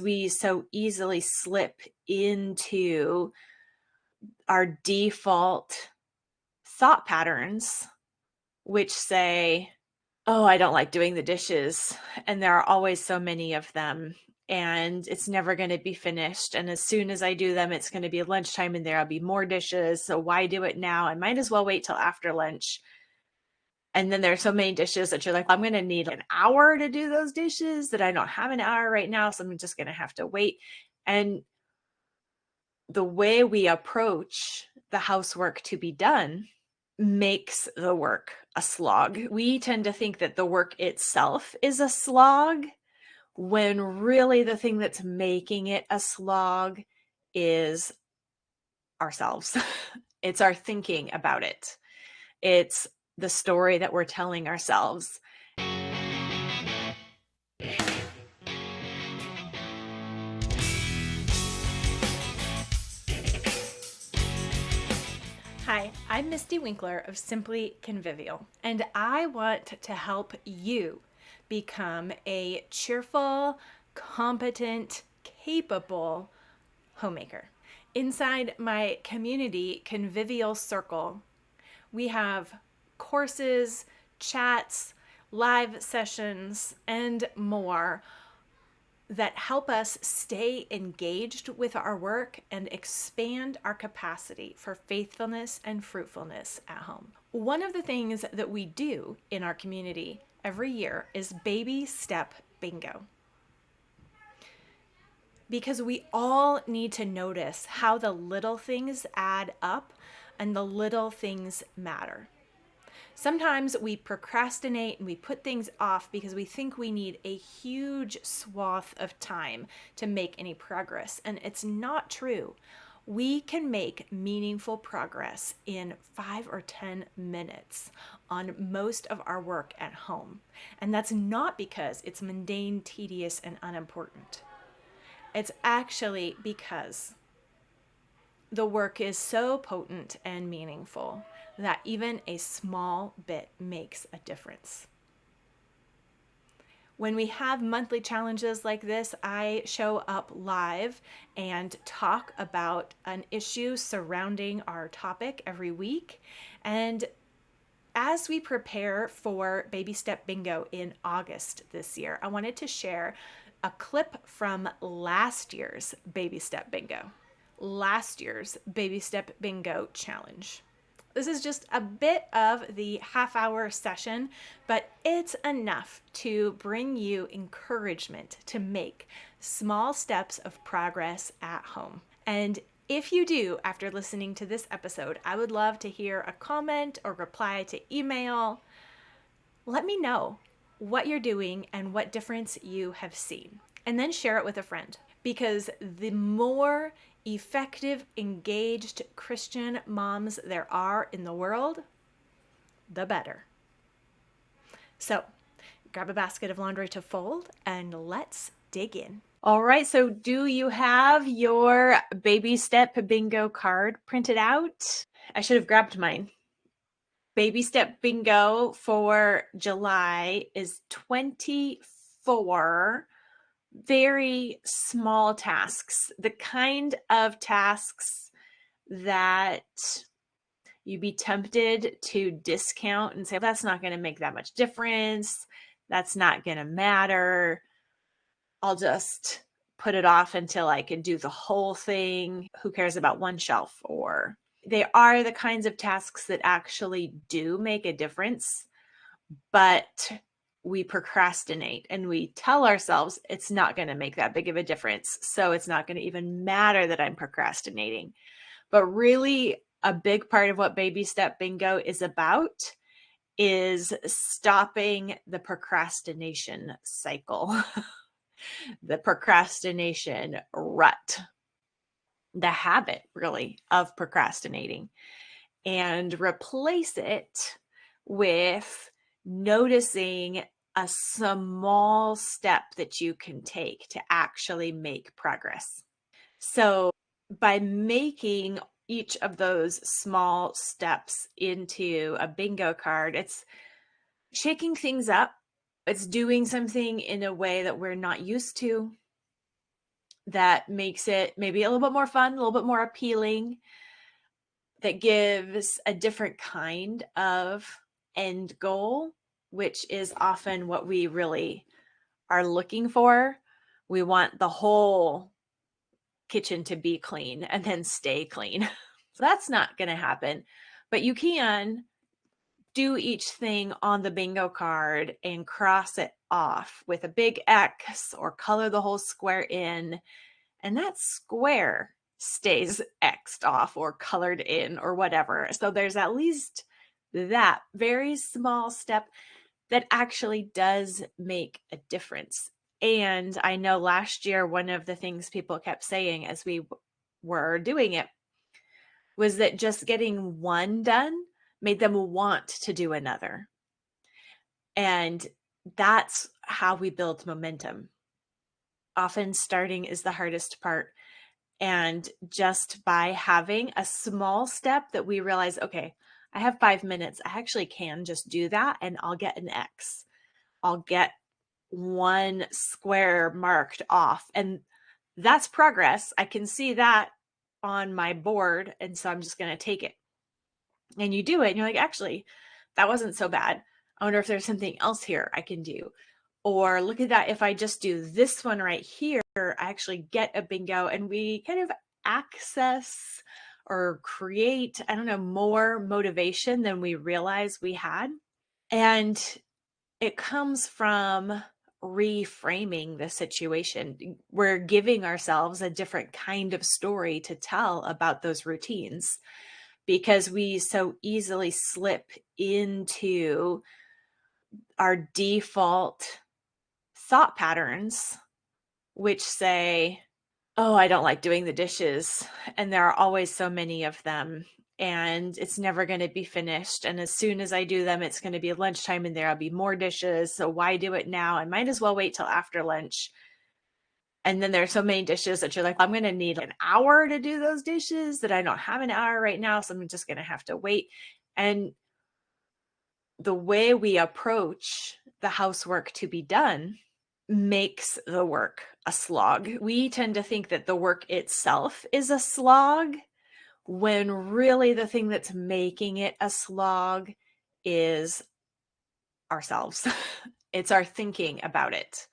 We so easily slip into our default thought patterns, which say, oh, I don't like doing the dishes. And there are always so many of them. And it's never going to be finished. And as soon as I do them, it's going to be lunchtime and there'll be more dishes. So why do it now? I might as well wait till after lunch. And then there's so many dishes that you're like, I'm going to need an hour to do those dishes that I don't have an hour right now. So I'm just going to have to wait. And the way we approach the housework to be done makes the work a slog. We tend to think that the work itself is a slog, when really the thing that's making it a slog is ourselves. It's our thinking about it. It's the story that we're telling ourselves. Hi, I'm Mystie Winckler of Simply Convivial, and I want to help you become a cheerful, competent, capable homemaker. Inside my community, Convivial Circle, we have courses, chats, live sessions, and more that help us stay engaged with our work and expand our capacity for faithfulness and fruitfulness at home. One of the things that we do in our community every year is baby step bingo. Because we all need to notice how the little things add up and the little things matter. Sometimes we procrastinate and we put things off because we think we need a huge swath of time to make any progress, and it's not true. We can make meaningful progress in 5 or 10 minutes on most of our work at home. And that's not because it's mundane, tedious, and unimportant. It's actually because the work is so potent and meaningful that even a small bit makes a difference. When we have monthly challenges like this, I show up live and talk about an issue surrounding our topic every week. And as we prepare for Baby Step Bingo in August this year, I wanted to share a clip from last year's Baby Step Bingo. Last year's Baby Step Bingo challenge. This is just a bit of the half-hour session, but it's enough to bring you encouragement to make small steps of progress at home. And if you do, after listening to this episode, I would love to hear a comment or reply to email. Let me know what you're doing and what difference you have seen, and then share it with a friend. Because the more effective, engaged Christian moms there are in the world, the better. So grab a basket of laundry to fold and let's dig in. All right, so do you have your Baby Step Bingo card printed out? I should have grabbed mine. Baby Step Bingo for July is 24 very small tasks, the kind of tasks that you'd be tempted to discount and say, that's not going to make that much difference. That's not going to matter. I'll just put it off until I can do the whole thing. Who cares about one shelf? Or they are the kinds of tasks that actually do make a difference, but we procrastinate and we tell ourselves it's not going to make that big of a difference. So it's not going to even matter that I'm procrastinating. But really, a big part of what Baby Step Bingo is about is stopping the procrastination cycle, the procrastination rut, the habit really of procrastinating, and replace it with noticing a small step that you can take to actually make progress. So by making each of those small steps into a bingo card, it's shaking things up. It's doing something in a way that we're not used to. that makes it maybe a little bit more fun, a little bit more appealing, that gives a different kind of end goal, which is often what we really are looking for. We want the whole kitchen to be clean and then stay clean. So that's not going to happen. But you can do each thing on the bingo card and cross it off with a big X or color the whole square in. And that square stays X'd off or colored in or whatever. So there's at least that very small step that actually does make a difference. And I know last year, one of the things people kept saying as we were doing it was that just getting one done made them want to do another. And that's how we build momentum. Often starting is the hardest part. And just by having a small step that we realize, okay, I have 5 minutes, I actually can just do that and I'll get an X. I'll get one square marked off. And that's progress. I can see that on my board. And so I'm just going to take it. And you do it and you're like, actually, that wasn't so bad. I wonder if there's something else here I can do. Or look at that. If I just do this one right here, I actually get a bingo. And we kind of access or create, I don't know, more motivation than we realized we had. And it comes from reframing the situation. We're giving ourselves a different kind of story to tell about those routines because we so easily slip into our default thought patterns, which say, oh, I don't like doing the dishes. And there are always so many of them. And it's never going to be finished. And as soon as I do them, it's going to be lunchtime and there'll be more dishes. So why do it now? I might as well wait till after lunch. And then there's so many dishes that you're like, I'm going to need an hour to do those dishes that I don't have an hour right now. So I'm just going to have to wait. And the way we approach the housework to be done makes the work a slog. We tend to think that the work itself is a slog when really the thing that's making it a slog is ourselves. It's our thinking about it.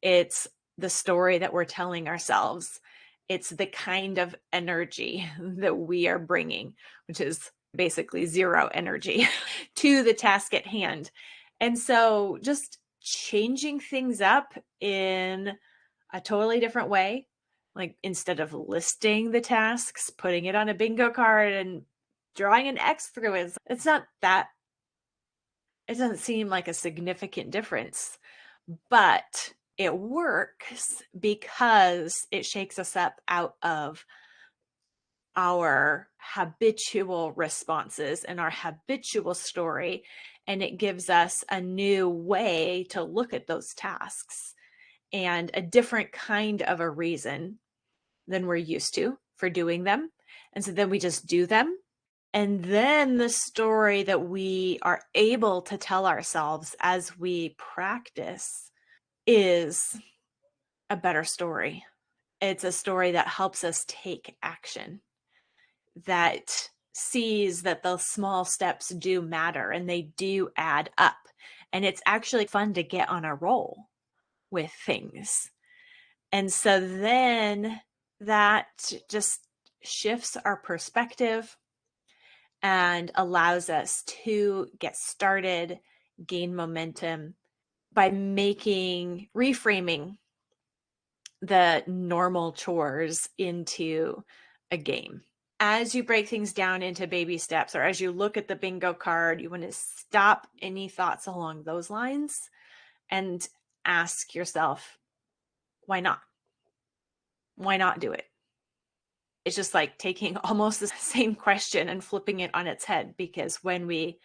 It's the story that we're telling ourselves. It's the kind of energy that we are bringing, which is basically zero energy to the task at hand. And so just changing things up in a totally different way, like instead of listing the tasks, putting it on a bingo card and drawing an X through it, it's not that, it doesn't seem like a significant difference, but it works because it shakes us up out of our habitual responses and our habitual story. And it gives us a new way to look at those tasks and a different kind of a reason than we're used to for doing them. And so then we just do them. And then the story that we are able to tell ourselves as we practice is a better story. It's a story that helps us take action, that sees that the small steps do matter and they do add up. And it's actually fun to get on a roll with things. And so then that just shifts our perspective and allows us to get started, gain momentum by reframing the normal chores into a game. As you break things down into baby steps, or as you look at the bingo card, you want to stop any thoughts along those lines and ask yourself, why not? Why not do it? It's just like taking almost the same question and flipping it on its head, because when we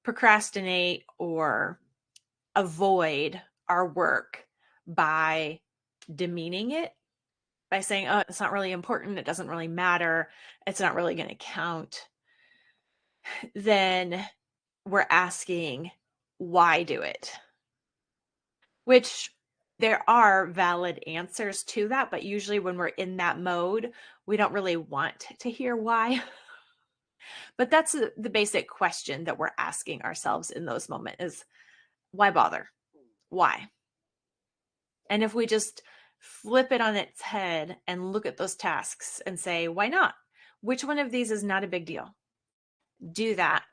procrastinate or avoid our work by demeaning it, by saying, oh, it's not really important, it doesn't really matter, it's not really going to count, then we're asking, why do it? Which There are valid answers to that, but usually when we're in that mode, we don't really want to hear why. But that's the basic question that we're asking ourselves in those moments is, why bother? Why? And if we just flip it on its head and look at those tasks and say, why not? Which one of these is not a big deal? Do that.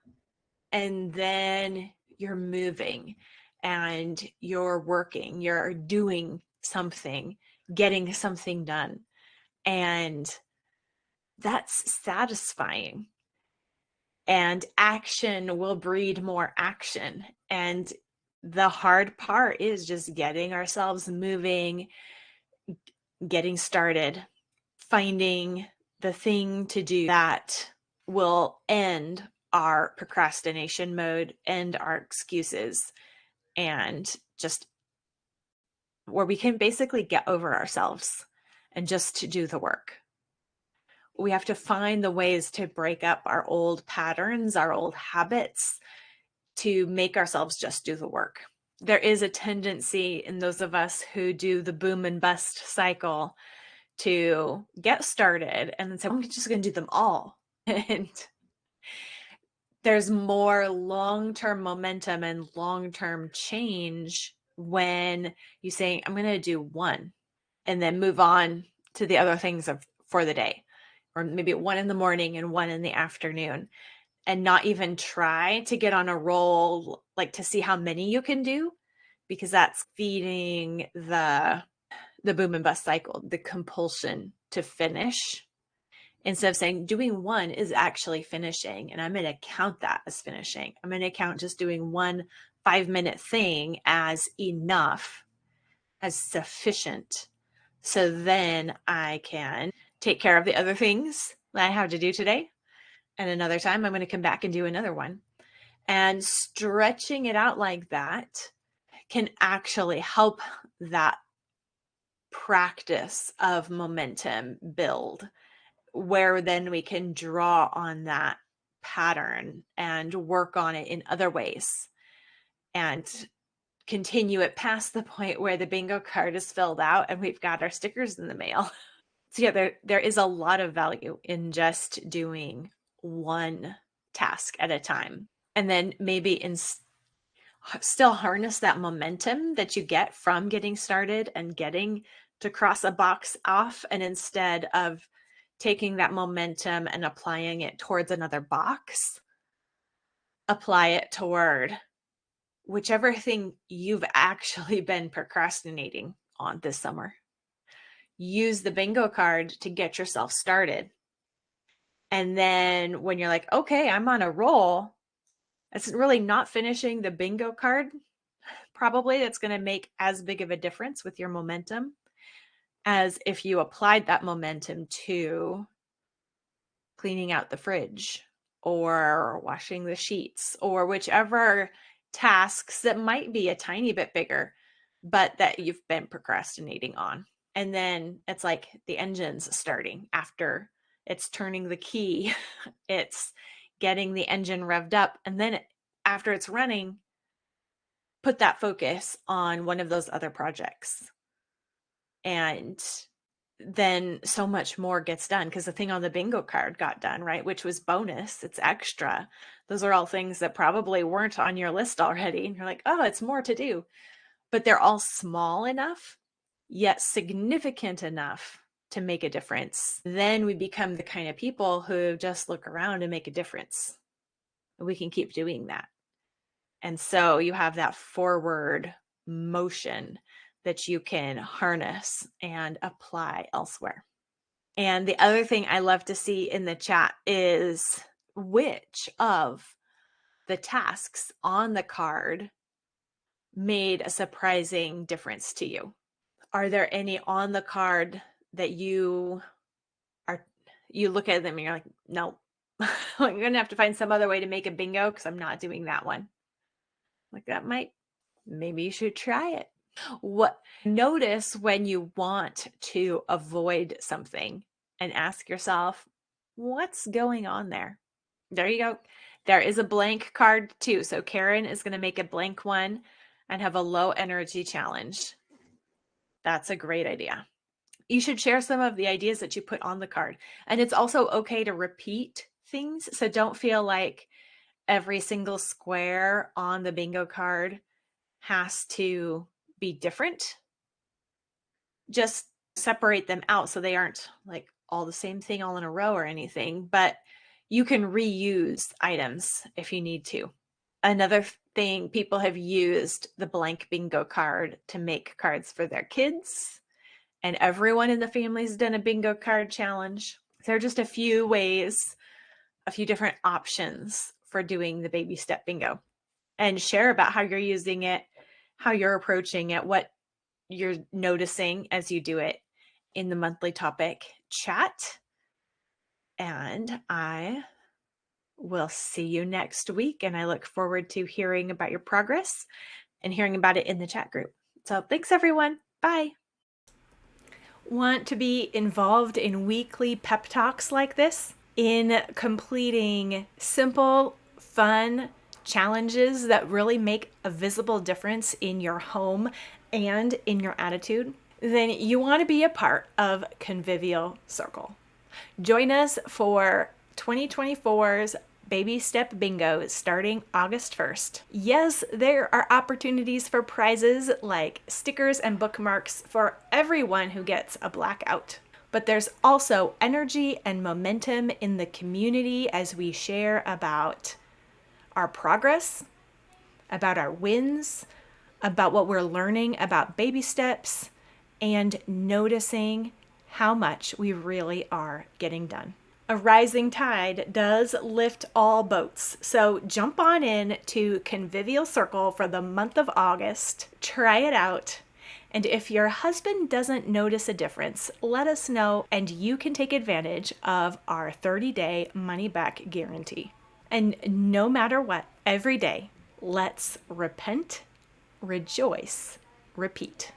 And then you're moving and you're working, you're doing something, getting something done. And that's satisfying. And action will breed more action. And the hard part is just getting ourselves moving, getting started, finding the thing to do that will end our procrastination mode, end our excuses, and just where we can basically get over ourselves and just to do the work. We have to find the ways to break up our old patterns, our old habits, to make ourselves just do the work. There is a tendency in those of us who do the boom and bust cycle to get started and then say, I'm just going to do them all. And there's more long-term momentum and long-term change when you say, I'm going to do one and then move on to the other things for the day, or maybe one in the morning and one in the afternoon, and not even try to get on a roll, like to see how many you can do, because that's feeding the boom and bust cycle, the compulsion to finish. Instead of saying doing one is actually finishing, and I'm going to count that as finishing. I'm going to count just doing one 5-minute thing as enough, as sufficient. So then I can take care of the other things that I have to do today. And another time I'm going to come back and do another one. And stretching it out like that can actually help that practice of momentum build, where then we can draw on that pattern and work on it in other ways and continue it past the point where the bingo card is filled out and we've got our stickers in the mail. So yeah, there is a lot of value in just doing one task at a time. And then maybe still harness that momentum that you get from getting started and getting to cross a box off. And instead of taking that momentum and applying it towards another box, apply it toward whichever thing you've actually been procrastinating on this summer. Use the bingo card to get yourself started. And then when you're like, okay, I'm on a roll, it's really not finishing the bingo card. Probably that's going to make as big of a difference with your momentum as if you applied that momentum to cleaning out the fridge or washing the sheets or whichever tasks that might be a tiny bit bigger, but that you've been procrastinating on. And then it's like the engine's starting after it's turning the key, it's getting the engine revved up. And then after it's running, put that focus on one of those other projects. And then so much more gets done because the thing on the bingo card got done, right? Which was bonus. It's extra. Those are all things that probably weren't on your list already. And you're like, oh, it's more to do. But they're all small enough, yet significant enough to make a difference. Then we become the kind of people who just look around and make a difference. We can keep doing that. And so you have that forward motion that you can harness and apply elsewhere. And the other thing I love to see in the chat is which of the tasks on the card made a surprising difference to you. Are there any on the card that you look at them and you're like, no, I'm going to have to find some other way to make a bingo because I'm not doing that one. Like maybe you should try it. Notice when you want to avoid something and ask yourself, what's going on there? There you go. There is a blank card too. So Karen is going to make a blank one and have a low energy challenge. That's a great idea. You should share some of the ideas that you put on the card. And it's also okay to repeat things. So don't feel like every single square on the bingo card has to be different. Just separate them out so they aren't like all the same thing all in a row or anything, but you can reuse items if you need to. Another thing, people have used the blank bingo card to make cards for their kids, and everyone in the family's done a bingo card challenge. There are just a few ways, a few different options for doing the baby step bingo. And share about how you're using it, how you're approaching it, what you're noticing as you do it in the monthly topic chat. And I will see you next week. And I look forward to hearing about your progress and hearing about it in the chat group. So thanks, everyone. Bye. Want to be involved in weekly pep talks like this? In completing simple, fun challenges that really make a visible difference in your home and in your attitude? Then you want to be a part of Convivial Circle. Join us for 2024's Baby Step Bingo starting August 1st. Yes, there are opportunities for prizes like stickers and bookmarks for everyone who gets a blackout. But there's also energy and momentum in the community as we share about our progress, about our wins, about what we're learning about baby steps, and noticing how much we really are getting done. A rising tide does lift all boats. So jump on in to Convivial Circle for the month of August. Try it out. And if your husband doesn't notice a difference, let us know and you can take advantage of our 30-day money-back guarantee. And no matter what, every day, let's repent, rejoice, repeat.